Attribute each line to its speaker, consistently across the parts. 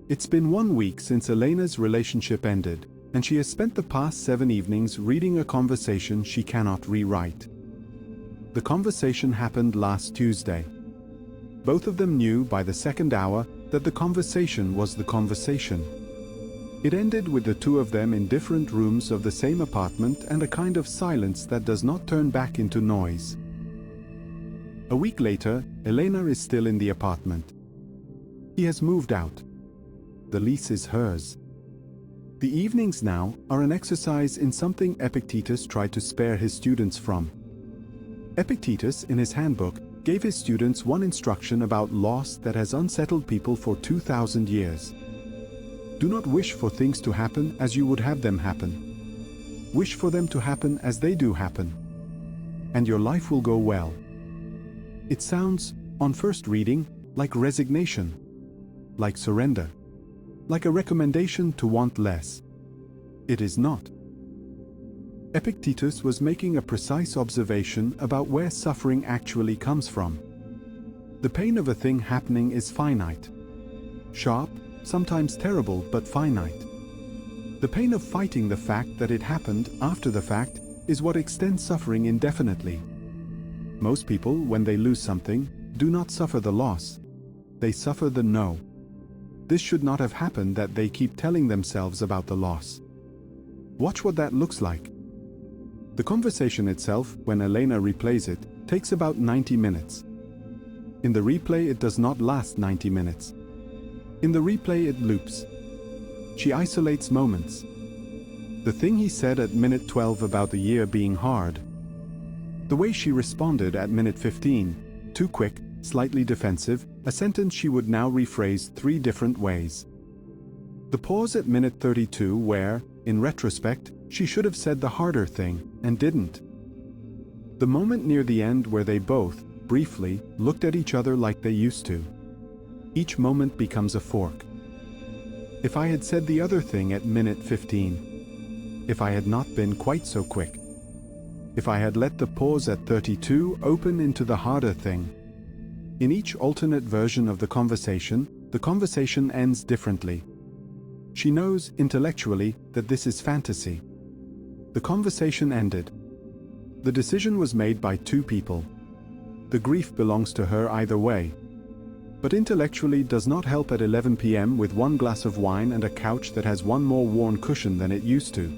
Speaker 1: It's been 1 week since Elena's relationship ended, and she has spent the past 7 evenings reading a conversation she cannot rewrite. The conversation happened last Tuesday. Both of them knew by the second hour that the conversation was the conversation. It ended with the two of them in different rooms of the same apartment and a kind of silence that does not turn back into noise. A week later, Elena is still in the apartment. He has moved out. The lease is hers. The evenings now are an exercise in something Epictetus tried to spare his students from. Epictetus, in his handbook, gave his students one instruction about loss that has unsettled people for 2,000 years. Do not wish for things to happen as you would have them happen. Wish for them to happen as they do happen. And your life will go well. It sounds, on first reading, like resignation, like surrender, like a recommendation to want less. It is not. Epictetus was making a precise observation about where suffering actually comes from. The pain of a thing happening is finite. Sharp, sometimes terrible, but finite. The pain of fighting the fact that it happened after the fact is what extends suffering indefinitely. Most people, when they lose something, do not suffer the loss. They suffer the no. This should not have happened that they keep telling themselves about the loss. Watch what that looks like. The conversation itself, when Elena replays it, takes about 90 minutes. In the replay it does not last 90 minutes. In the replay it loops. She isolates moments. The thing he said at minute 12 about the year being hard. The way she responded at minute 15, too quick, slightly defensive, a sentence she would now rephrase 3 different ways. The pause at minute 32 where, in retrospect, she should have said the harder thing, and didn't. The moment near the end where they both, briefly, looked at each other like they used to. Each moment becomes a fork. If I had said the other thing at minute 15. If I had not been quite so quick. If I had let the pause at 32 open into the harder thing. In each alternate version of the conversation ends differently. She knows, intellectually, that this is fantasy. The conversation ended. The decision was made by 2 people. The grief belongs to her either way. But intellectually does not help at 11 p.m. with 1 glass of wine and a couch that has 1 more worn cushion than it used to.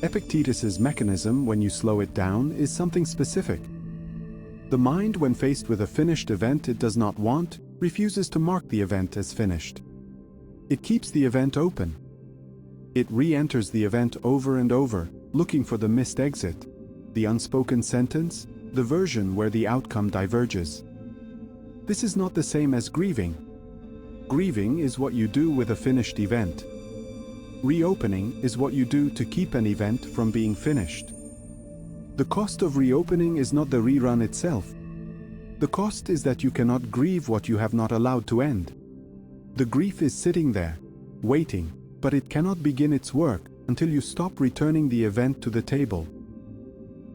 Speaker 1: Epictetus's mechanism, when you slow it down, is something specific. The mind, when faced with a finished event it does not want, refuses to mark the event as finished. It keeps the event open. It re-enters the event over and over, looking for the missed exit, the unspoken sentence, the version where the outcome diverges. This is not the same as grieving. Grieving is what you do with a finished event. Reopening is what you do to keep an event from being finished. The cost of reopening is not the rerun itself. The cost is that you cannot grieve what you have not allowed to end. The grief is sitting there, waiting, but it cannot begin its work until you stop returning the event to the table.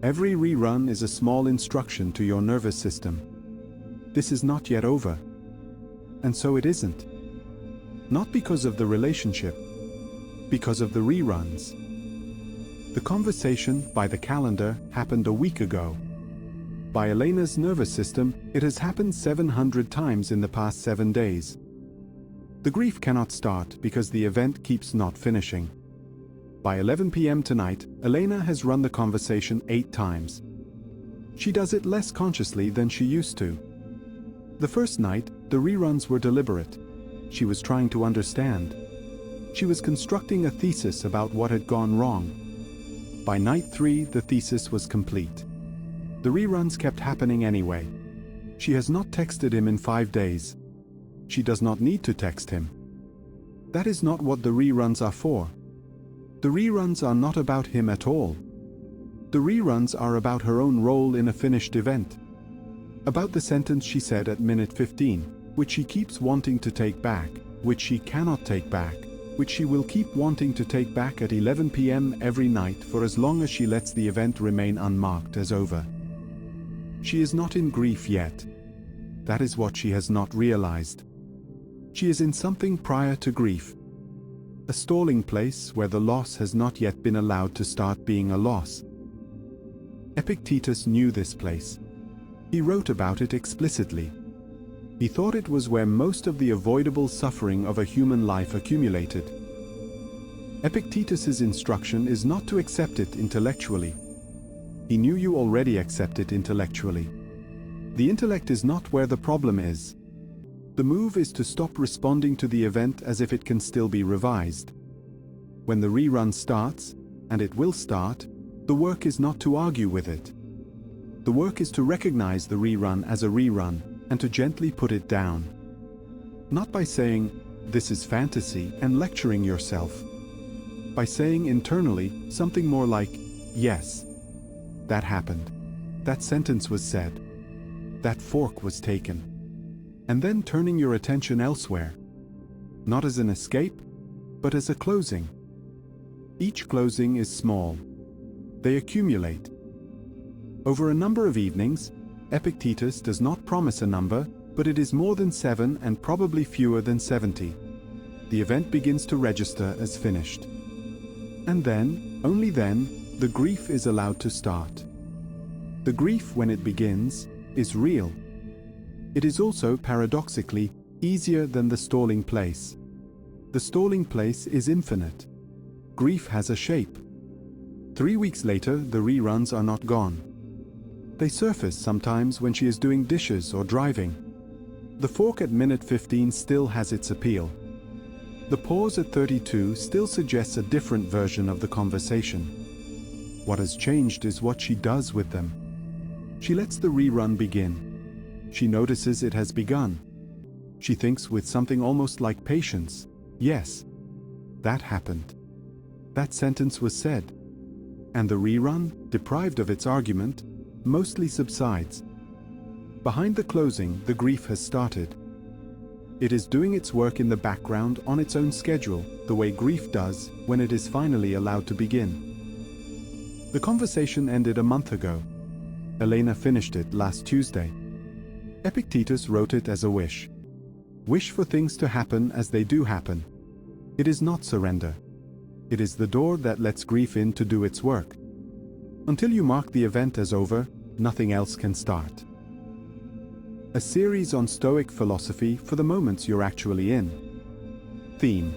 Speaker 1: Every rerun is a small instruction to your nervous system. This is not yet over. And so it isn't. Not because of the relationship, because of the reruns. The conversation, by the calendar, happened a week ago. By Elena's nervous system, it has happened 700 times in the past 7 days. The grief cannot start because the event keeps not finishing. By 11 p.m. tonight, Elena has run the conversation 8 times. She does it less consciously than she used to. The first night, the reruns were deliberate. She was trying to understand. She was constructing a thesis about what had gone wrong. By night 3, the thesis was complete. The reruns kept happening anyway. She has not texted him in 5 days. She does not need to text him. That is not what the reruns are for. The reruns are not about him at all. The reruns are about her own role in a finished event. About the sentence she said at minute 15, which she keeps wanting to take back, which she cannot take back, which she will keep wanting to take back at 11 p.m. every night for as long as she lets the event remain unmarked as over. She is not in grief yet. That is what she has not realized. She is in something prior to grief. A stalling place where the loss has not yet been allowed to start being a loss. Epictetus knew this place. He wrote about it explicitly. He thought it was where most of the avoidable suffering of a human life accumulated. Epictetus's instruction is not to accept it intellectually. He knew you already accept it intellectually. The intellect is not where the problem is. The move is to stop responding to the event as if it can still be revised. When the rerun starts, and it will start, the work is not to argue with it. The work is to recognize the rerun as a rerun, and to gently put it down. Not by saying, "This is fantasy," and lecturing yourself. By saying internally something more like, "Yes, that happened. That sentence was said. That fork was taken." And then turning your attention elsewhere. Not as an escape, but as a closing. Each closing is small. They accumulate. Over a number of evenings, Epictetus does not promise a number, but it is more than 7 and probably fewer than 70. The event begins to register as finished. And then, only then, the grief is allowed to start. The grief, when it begins, is real. It is also, paradoxically, easier than the stalling place. The stalling place is infinite. Grief has a shape. 3 weeks later, the reruns are not gone. They surface sometimes when she is doing dishes or driving. The fork at minute 15 still has its appeal. The pause at 32 still suggests a different version of the conversation. What has changed is what she does with them. She lets the rerun begin. She notices it has begun. She thinks with something almost like patience, "Yes, that happened. That sentence was said." And the rerun, deprived of its argument, mostly subsides. Behind the closing, the grief has started. It is doing its work in the background on its own schedule, the way grief does when it is finally allowed to begin. The conversation ended a month ago. Elena finished it last Tuesday. Epictetus wrote it as a wish. Wish for things to happen as they do happen. It is not surrender. It is the door that lets grief in to do its work. Until you mark the event as over, nothing else can start. A series on Stoic philosophy for the moments you're actually in. Theme: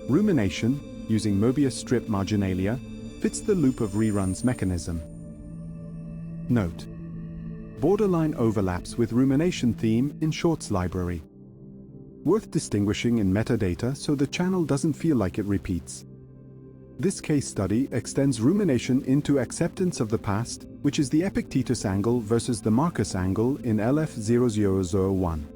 Speaker 1: rumination, using Mobius strip marginalia, fits the loop of reruns mechanism. Note: borderline overlaps with rumination theme in Shorts library. Worth distinguishing in metadata so the channel doesn't feel like it repeats. This case study extends rumination into acceptance of the past, which is the Epictetus angle versus the Marcus angle in LF0001.